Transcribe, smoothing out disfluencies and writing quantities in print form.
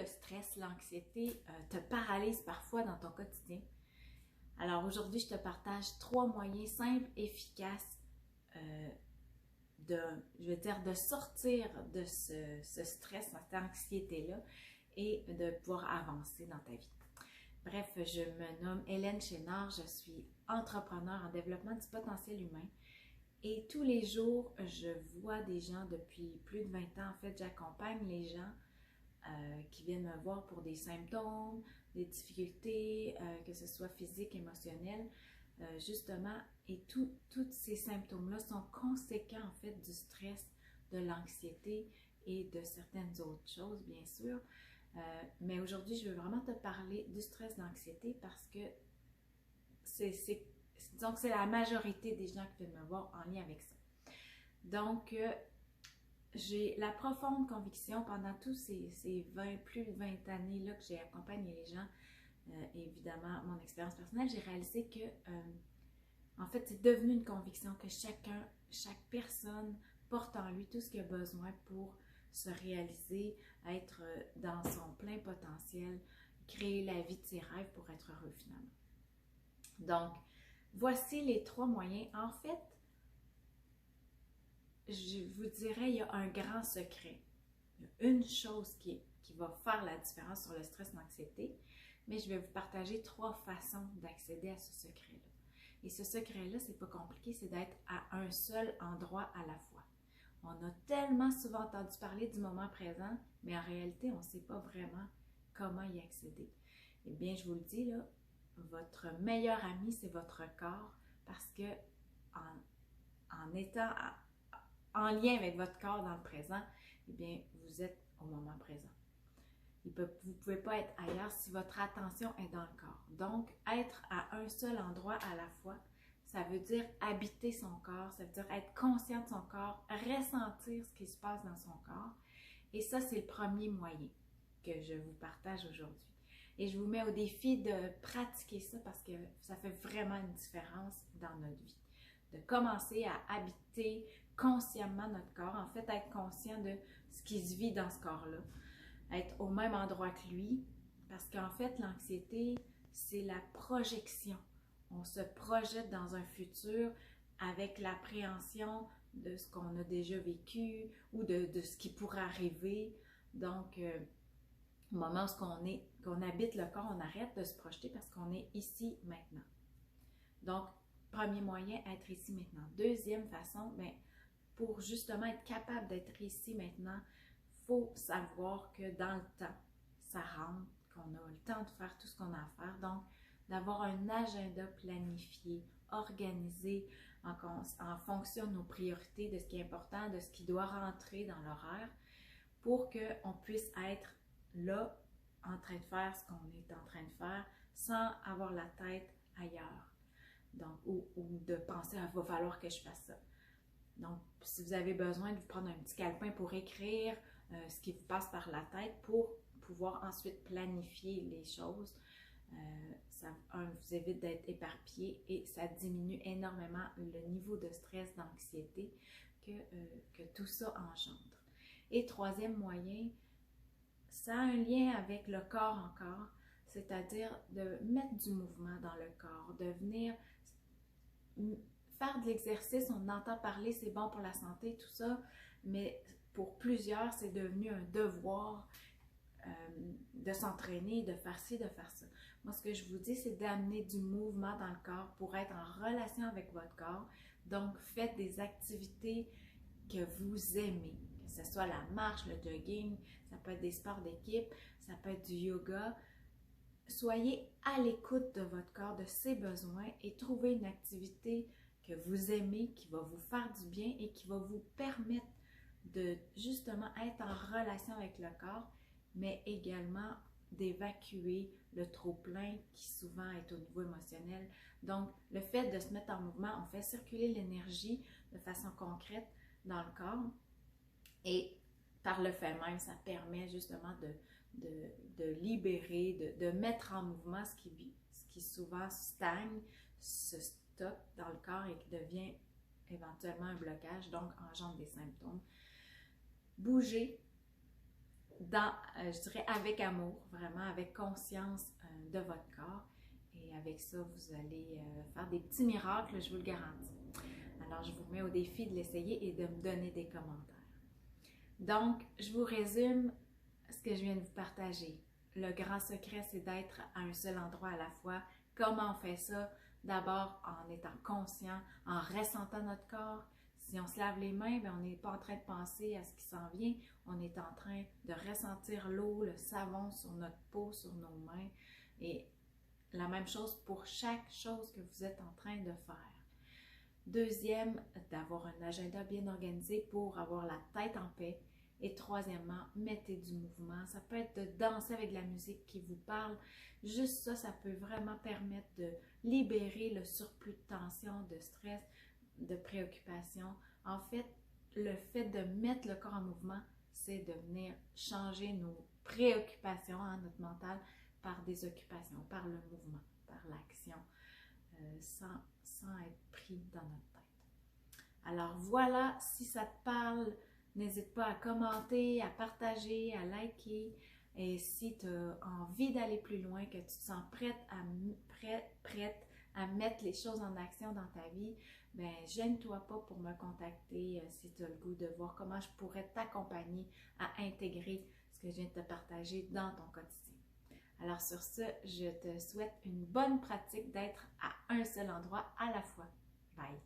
le stress, l'anxiété te paralyse parfois dans ton quotidien, alors aujourd'hui, je te partage 3 moyens simples, efficaces de sortir de ce stress, cette anxiété-là et de pouvoir avancer dans ta vie. Bref, je me nomme Hélène Chénard, je suis entrepreneur en développement du potentiel humain et tous les jours, je vois des gens depuis plus de 20 ans. En fait, j'accompagne les gens qui viennent me voir pour des symptômes, des difficultés, que ce soit physiques, émotionnelles, justement, et tous ces symptômes-là sont conséquents en fait du stress, de l'anxiété et de certaines autres choses, bien sûr. Mais aujourd'hui, je veux vraiment te parler du stress, de l'anxiété parce que disons que c'est la majorité des gens qui viennent me voir en lien avec ça. Donc, j'ai la profonde conviction pendant tous ces plus de 20 années-là que j'ai accompagné les gens, évidemment, mon expérience personnelle, j'ai réalisé que, en fait, c'est devenu une conviction que chaque personne porte en lui tout ce qu'il a besoin pour se réaliser, être dans son plein potentiel, créer la vie de ses rêves pour être heureux finalement. Donc, voici les 3 moyens. En fait, je vous dirais, il y a un grand secret. Il y a une chose qui va faire la différence sur le stress et l'anxiété, mais je vais vous partager 3 façons d'accéder à ce secret-là. Et ce secret-là, c'est pas compliqué, c'est d'être à un seul endroit à la fois. On a tellement souvent entendu parler du moment présent, mais en réalité, on ne sait pas vraiment comment y accéder. Eh bien, je vous le dis, là, votre meilleur ami, c'est votre corps, parce que en étant en lien avec votre corps dans le présent, eh bien, vous êtes au moment présent. Vous ne pouvez pas être ailleurs si votre attention est dans le corps. Donc, être à un seul endroit à la fois, ça veut dire habiter son corps, ça veut dire être conscient de son corps, ressentir ce qui se passe dans son corps. Et ça, c'est le premier moyen que je vous partage aujourd'hui. Et je vous mets au défi de pratiquer ça parce que ça fait vraiment une différence dans notre vie. De commencer à habiter consciemment notre corps, en fait, être conscient de ce qui se vit dans ce corps-là, être au même endroit que lui, parce qu'en fait, l'anxiété, c'est la projection. On se projette dans un futur avec l'appréhension de ce qu'on a déjà vécu ou de ce qui pourrait arriver. Donc, au moment où qu'on habite le corps, on arrête de se projeter parce qu'on est ici maintenant. Donc, premier moyen, être ici maintenant. Deuxième façon, bien, pour justement être capable d'être ici maintenant, il faut savoir que dans le temps, ça rentre, qu'on a le temps de faire tout ce qu'on a à faire. Donc, d'avoir un agenda planifié, organisé en fonction de nos priorités, de ce qui est important, de ce qui doit rentrer dans l'horaire, pour qu'on puisse être là, en train de faire ce qu'on est en train de faire, sans avoir la tête ailleurs. Donc, ou de penser, il va falloir que je fasse ça. Donc, si vous avez besoin de vous prendre un petit calepin pour écrire ce qui vous passe par la tête pour pouvoir ensuite planifier les choses, ça vous évite d'être éparpillé et ça diminue énormément le niveau de stress, d'anxiété que tout ça engendre. Et troisième moyen, ça a un lien avec le corps encore, c'est-à-dire de mettre du mouvement dans le corps, de venir faire de l'exercice. On entend parler, c'est bon pour la santé, tout ça, mais pour plusieurs, c'est devenu un devoir de s'entraîner, de faire ci, de faire ça. Moi, ce que je vous dis, c'est d'amener du mouvement dans le corps pour être en relation avec votre corps. Donc, faites des activités que vous aimez, que ce soit la marche, le jogging, ça peut être des sports d'équipe, ça peut être du yoga. Soyez à l'écoute de votre corps, de ses besoins et trouvez une activité que vous aimez, qui va vous faire du bien et qui va vous permettre de justement être en relation avec le corps, mais également d'évacuer le trop-plein qui souvent est au niveau émotionnel. Donc, le fait de se mettre en mouvement, on fait circuler l'énergie de façon concrète dans le corps et par le fait même, ça permet justement de libérer, de mettre en mouvement ce qui souvent stagne, se stocke dans le corps et qui devient éventuellement un blocage, donc engendre des symptômes. Bouger, je dirais avec amour, vraiment avec conscience de votre corps. Et avec ça, vous allez faire des petits miracles, je vous le garantis. Alors, je vous mets au défi de l'essayer et de me donner des commentaires. Donc, je vous résume ce que je viens de vous partager. Le grand secret, c'est d'être à un seul endroit à la fois. Comment on fait ça? D'abord, en étant conscient, en ressentant notre corps. Si on se lave les mains, bien, on n'est pas en train de penser à ce qui s'en vient. On est en train de ressentir l'eau, le savon sur notre peau, sur nos mains. Et la même chose pour chaque chose que vous êtes en train de faire. Deuxième, d'avoir un agenda bien organisé pour avoir la tête en paix. Et troisièmement, mettez du mouvement. Ça peut être de danser avec la musique qui vous parle. Juste ça, ça peut vraiment permettre de libérer le surplus de tension, de stress, de préoccupation. En fait, le fait de mettre le corps en mouvement, c'est de venir changer nos préoccupations, notre mental, par des occupations, par le mouvement, par l'action, sans être pris dans notre tête. Alors voilà, si ça te parle, n'hésite pas à commenter, à partager, à liker. Et si tu as envie d'aller plus loin, que tu te sens prête à mettre les choses en action dans ta vie, ben gêne-toi pas pour me contacter si tu as le goût de voir comment je pourrais t'accompagner à intégrer ce que je viens de te partager dans ton quotidien. Alors sur ce, je te souhaite une bonne pratique d'être à un seul endroit à la fois. Bye!